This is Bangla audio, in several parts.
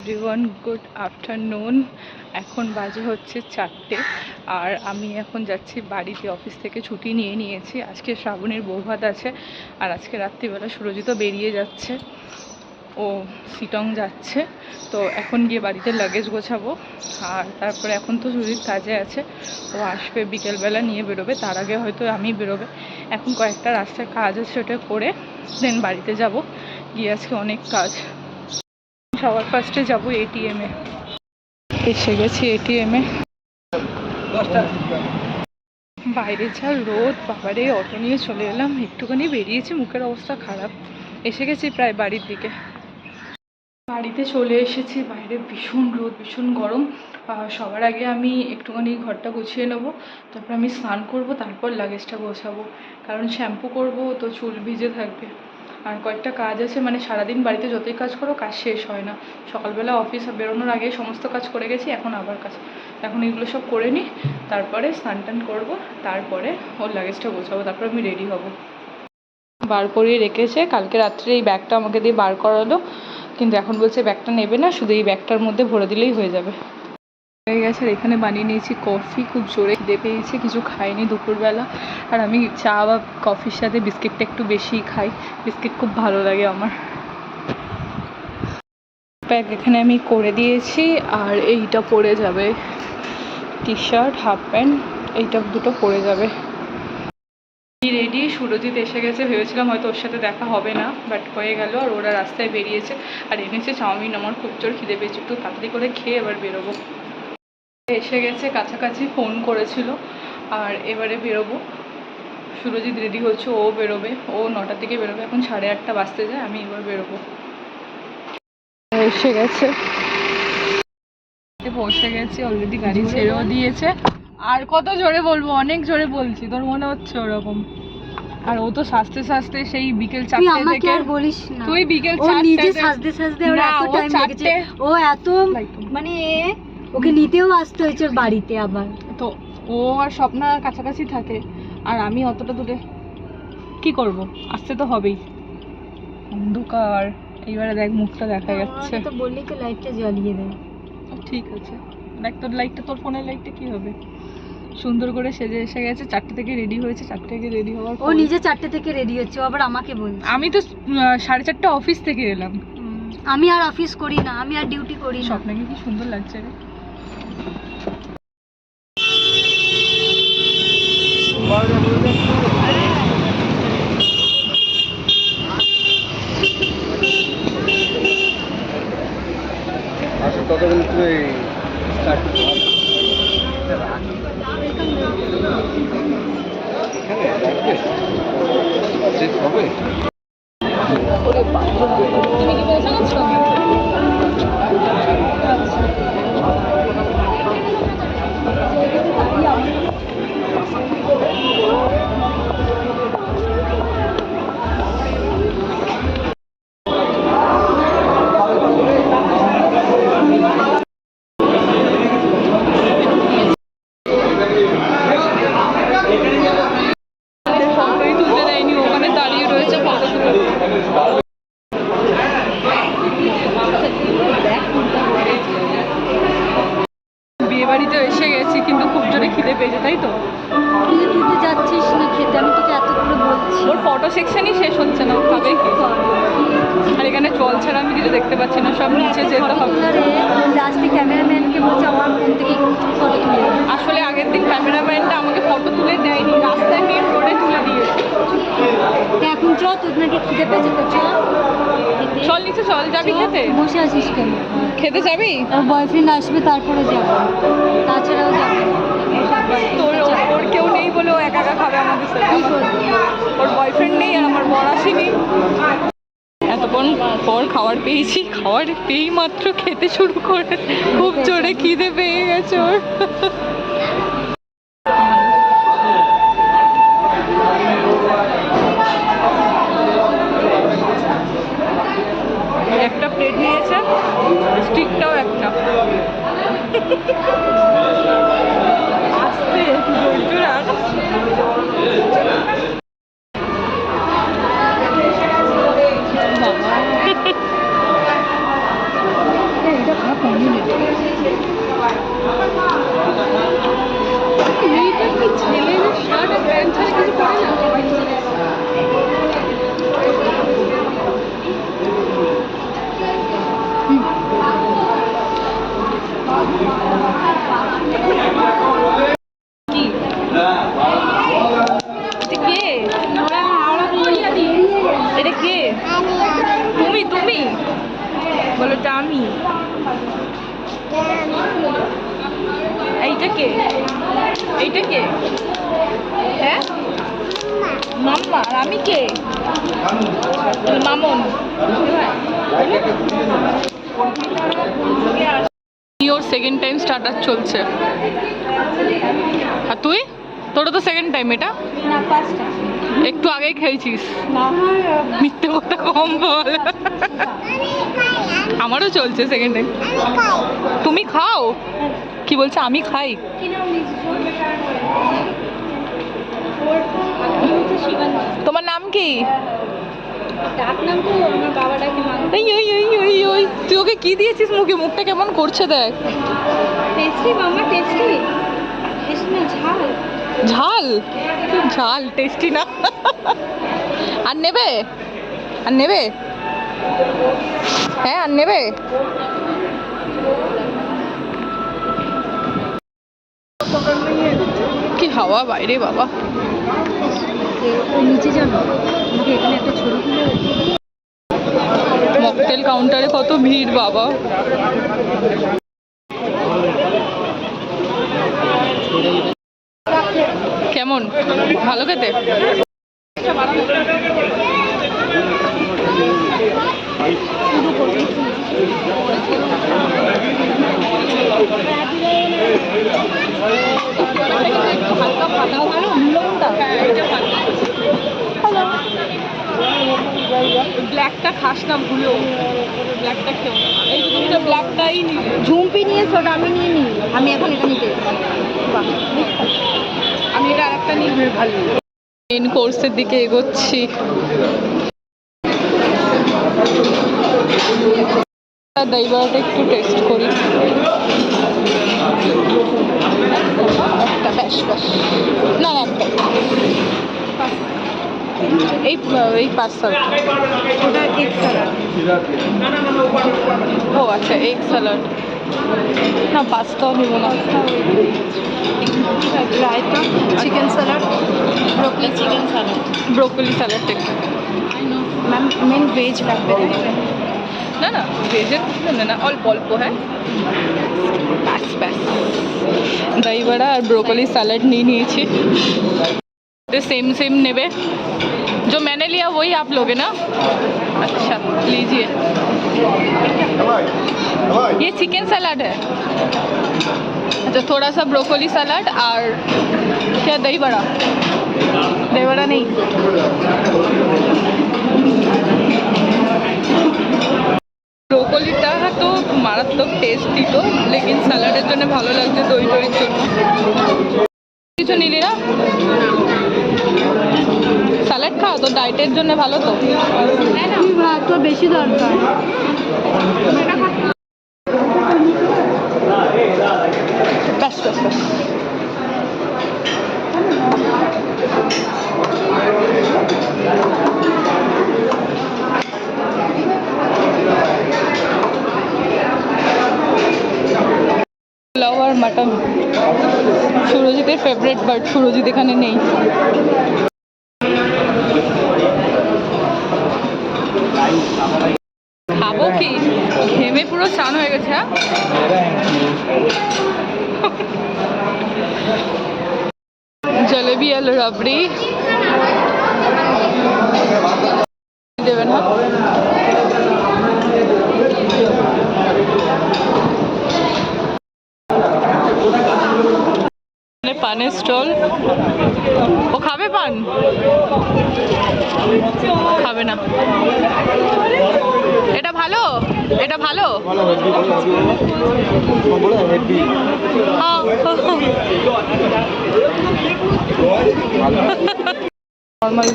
Everyone, good afternoon. এখন বাজে হচ্ছে 4টে, আর আমি এখন যাচ্ছি বাড়িতে। অফিস থেকে ছুটি নিয়ে নিয়েছি, আজকে শ্রাবণীর বৌভাত আছে। আর আজকে রাত্রিবেলা সুরজিতও বেরিয়ে যাচ্ছে, ও সিটং যাচ্ছে। তো এখন গিয়ে বাড়িতে লাগেজ গোছাবো, আর তারপরে এখন তো সুরজিৎ কাজে আছে, ও আসবে বিকেলবেলা নিয়ে বেরোবে, তার আগে হয়তো আমি বেরোবে। এখন কয়েকটা রাস্তায় কাজ আছে, ওটা করে দেন বাড়িতে যাব। গিয়ে আজকে অনেক কাজ। সবার ফার্স্টে যাবো এটিএমে। এসে গেছি এটিএমে। বাইরে যা রোদ, বাবারে অটো নিয়ে চলে এলাম। একটুখানি বেরিয়েছি, মুখের অবস্থা খারাপ। এসে গেছি প্রায় বাড়ির দিকে। বাড়িতে চলে এসেছি, বাইরে ভীষণ রোদ, ভীষণ গরম। সবার আগে আমি একটুখানি ঘরটা গুছিয়ে নেবো, তারপর আমি স্নান করব, তারপর লাগেজটা গোছাবো। কারণ শ্যাম্পু করব তো চুল ভিজে থাকবে। আর কয়েকটা কাজ আছে, মানে সারাদিন বাড়িতে যতই কাজ করো কাজ শেষ হয় না। সকালবেলা অফিস বেরোনোর আগে সমস্ত কাজ করে গেছি, এখন আবার কাজ। এখন এগুলো সব করে নিই, তারপরে স্নান টান করবো, তারপরে ওর লাগেজটা গোছাবো, তারপর আমি রেডি হব। বার করিয়ে রেখেছে, কালকে রাত্রে এই ব্যাগটা আমাকে দিয়ে বার করালো, কিন্তু এখন বলছে ব্যাগটা নেবে না, শুধু এই ব্যাগটার মধ্যে ভরে দিলেই হয়ে যাবে। হয়ে গেছে। আর এখানে বানিয়ে নিয়েছি কফি, খুব জোরে খিদে পেয়েছে, কিছু খাইনি দুপুরবেলা। আর আমি চা বা কফির সাথে বিস্কিটটা একটু বেশিই খাই, বিস্কিট খুব ভালো লাগে আমার। ব্যাগ এখানে আমি করে দিয়েছি, আর এইটা পরে যাবে, টি শার্ট হাফ প্যান্ট, এইটা দুটো পরে যাবে। রেডি। সুরজিৎ এসে গেছে, ভেবেছিলাম হয়তো ওর সাথে দেখা হবে না, বাট হয়ে গেল। আর ওরা রাস্তায় বেরিয়েছে, আর এনেছে চাউমিন। আমার খুব জোর খিদে পেয়েছে, একটু তাড়াতাড়ি করে খেয়ে এবার বেরোবো। এসে গেছে, কাছাকাছি ফোন করেছিল, আর এবারে বেরোবো। সুরজিৎ রেডি হচ্ছে, ও বেরোবে, ও 9টার দিকে বেরোবে, এখন 8:30 বাজতে যায়, আমি এবার বেরোবো। এসে গেছে, পৌঁছে গেছি অলরেডি, গাড়ি ছেড়েও দিয়েছে। আর কত জোরে বলবো, অনেক জোরে বলছি, তোর মনে হচ্ছে ওরকম? আর ও তো সাজতে সাজতে সেই বিকেল 4টে থেকে। বলিস না, তুই বিকেল 4টে নিজে সাজতে সাজতে ওর এত টাইম লেগেছে। ও এত মানে ওকে নিতেও আসতে হয়েছে ওর বাড়িতে আবার। তো ও আর স্বপ্না কাছাকাছি থাকে, আর আমি অতটা দূরে কি করব, আসতে তো হবেই। অন্ধকার, এইবারে দেখ মুখটা দেখা যাচ্ছে। তো বললি তো লাইটটা জ্বালিয়ে দে। ঠিক আছে, দেখ তোর লাইটটা, তোর ফোনের লাইটটা কি হবে। সুন্দর করে সেজে এসে গেছে, 4টে থেকে রেডি হয়েছে। 4টে থেকে রেডি হওয়ার ও নিজে 4টে থেকে রেডি হচ্ছে, ও আবার আমাকে বলছে। আমি তো 4:30 অফিস থেকে এলাম। আমি আর অফিস করি না, আমি আর ডিউটি করি না। স্বপ্নাকে কি সুন্দর লাগছে রে। তুমি কি পৌঁছে গেছো? ফটোই তুলতে দেয়নি, ওখানে দাঁড়িয়ে রয়েছে ফটো তুলে। বিয়ে বাড়িতে এসে গেছি, কিন্তু খুব জোরে খিদে পেয়েছে, তাই তো? কিন্তু তুই তো যাচ্ছিস না খেতে, আমি তোকে এত করে বলছি। ওর ফটো সেকশনই শেষ হচ্ছে না, ও খাবে কি? আর এখানে জল ছাড়া আমি কিছু দেখতে পাচ্ছি না, সব নিচে যেতে হবে। লাস্টে ক্যামেরাম্যানকে বলছে আমার ফোন থেকে ফটো তুলে। আসলে আগের দিন ক্যামেরাম্যানটা আমাকে ফটো তুলে দেয়নি, রাস্তায় মেন রোডে তুলে দিয়েছে। এখন চ, তোর নাকি খিদে পেয়েছে, তো চ। চল নিচে চল, যাবি খেতে? বসে আছিস কেন? খেতে যাবি? ওর বয়ফ্রেন্ড আসবে, তারপরে যাবো, তাছাড়াও যাবো। ওর কেউ নেই বলে ও একা একা খাবে আমাদের সাথে। কি করবো? ওর বয়ফ্রেন্ড নেই, আর আমার বর আসেনি। এতক্ষণ পর খাবার পেয়েছি, খাবার পেয়েই মাত্র খেতে শুরু করে, খুব জোরে খিদে পেয়ে গেছে ওর। একটা প্লেট নিয়েছে, স্টিকটাও একটা। আসতে ধৈর্য রাখ। এইটা কি ছেলের শার্ট আর প্যান্ট ছাড়া কিছু পরে না? কি এটা কে? এটা কে? তুমি তুমি বলো এটা আমি। এইটা কে? এইটা কে? হ্যাঁ মাম্মা। আর আমি কে? মামন। ওর সেকেন্ড টাইম স্টার্টার চলছে। আর তুই? তোরও তো সেকেন্ড টাইম এটা? না, ফার্স্ট। একটু আগেই খেয়েছিস। মিথ্যে কথা কম বল। আমারও চলছে সেকেন্ড টাইম। তুমি খাও? কি বলছে আমি খাই? তোমার নাম কি? ডাক নাম তো আমার বাবা ডাকে মা। ওই তুই ওকে কি দিয়েছিস মুখে? মুখটা কেমন করছে দেখ। টেস্টি মামা, টেস্টি। টেস্টি না, ঝাল। ঝাল? ঝাল টেস্টি না। আর নেবে? আর নেবে? হ্যাঁ আর নেবে? কি হাওয়া বাইরে বাবা। নিচে যাবো, আমাকে এখানে একটা ছবি তুলে। মকটেল কাউন্টারে কত ভিড় বাবা। কেমন? ভালো খেতে? হালকা ফাটাও ভালো, লবণটা ব্ল্যাকটা খাস না ভুলো। ব্ল্যাকটা খেও। এই দুটো ব্ল্যাকটাই নিবি। ঝুমপি নিয়ে ছোট আমি নিয়ে নিই। আমি এখন এটা নিতে। আমি এটা আরেকটা নিয়ে ভালো। মেন কোর্সের দিকে এগোচ্ছি। দই বড়াটা একটু টেস্ট করি। একটা ব্যাস ব্যাস না না একটা এই পার্সেল। ওটা এগ স্যালাড। ও আচ্ছা এগ স্যালাড না, পাস্তাও নেব না। Raita, chicken salad, broccoli chicken salad. Broccoli স্যালাডটা একটু। ম্যাম মেন ভেজ লাগবে। না না ভেজের না না অল্প অল্প। হ্যাঁ ব্যাস ব্যাস। দই বড়া আর ব্রোকলি স্যালাড নিয়ে নিয়েছি। सेम सेम नेबे जो मैंने लिया वही आप लोगे ना? अच्छा लीजिए। ये चिकन सलाद है। अच्छा थोड़ा सा ब्रोकोली सलाद और क्या दही बड़ा? दही बड़ा नहीं। ব্রোকলিটা তো মারাত্মক টেস্টি তো, লেকিন স্যালাডের জন্য ভালো লাগছে দই দইয়ের জন্য। কিছু নিলি না? স্যালাড খাও তো, ডায়েটের জন্য ভালো তো। তোর বেশি দরকার। ব্যাস ব্যাস ব্যাস। পোলাও আর মাটন সুরজিতের ফেভারিট, বাট সুরজিৎ এখানে নেই। খাবো কি? ঘেমে পুরো স্নান হয়ে গেছে। হ্যাঁ জলেবি আর রাবড়ি দেবেন। হ্যাঁ পানের স্টল। ও খাবে পান? খাবে না। এটা ভালো, এটা ভালো। নর্মাল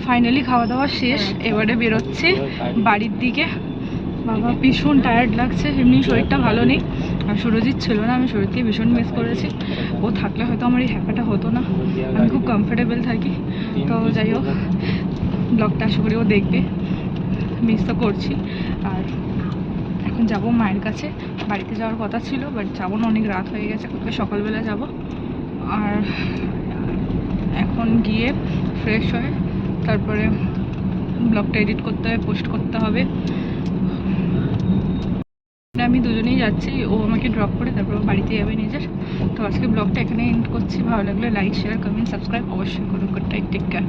ফাইনালি খাওয়া দাওয়া শেষ, এবারে বেরোচ্ছি বাড়ির দিকে। বাবা ভীষণ টায়ার্ড লাগছে, এমনি শরীরটা ভালো নেই, আর সুরজিৎ ছিল না, আমি সুরজিৎকে ভীষণ মিস করেছি। ও থাকলে হয়তো আমার এই হ্যাপাটা হতো না, আমি খুব কমফোর্টেবল থাকি। তো যাই হোক, ব্লগটা আশা করি ও দেখবে, মিস তো করছি। আর এখন যাব মায়ের কাছে, বাড়িতে যাওয়ার কথা ছিল বাট যাবো না, অনেক রাত হয়ে গেছে, কালকে সকালবেলা যাব। আর এখন গিয়ে ফ্রেশ হয়ে তারপরে ব্লগটা এডিট করতে হবে, পোস্ট করতে হবে। আমি দুজনেই যাচ্ছি, ও আমাকে ড্রপ করে তারপর বাড়িতে যাবে নিজের। তো আজকে ব্লগটা এখানে এন্ড করছি। ভালো লাগলে লাইক, শেয়ার, কমেন্ট, সাবস্ক্রাইব অবশ্যই করুন। Good night, take care.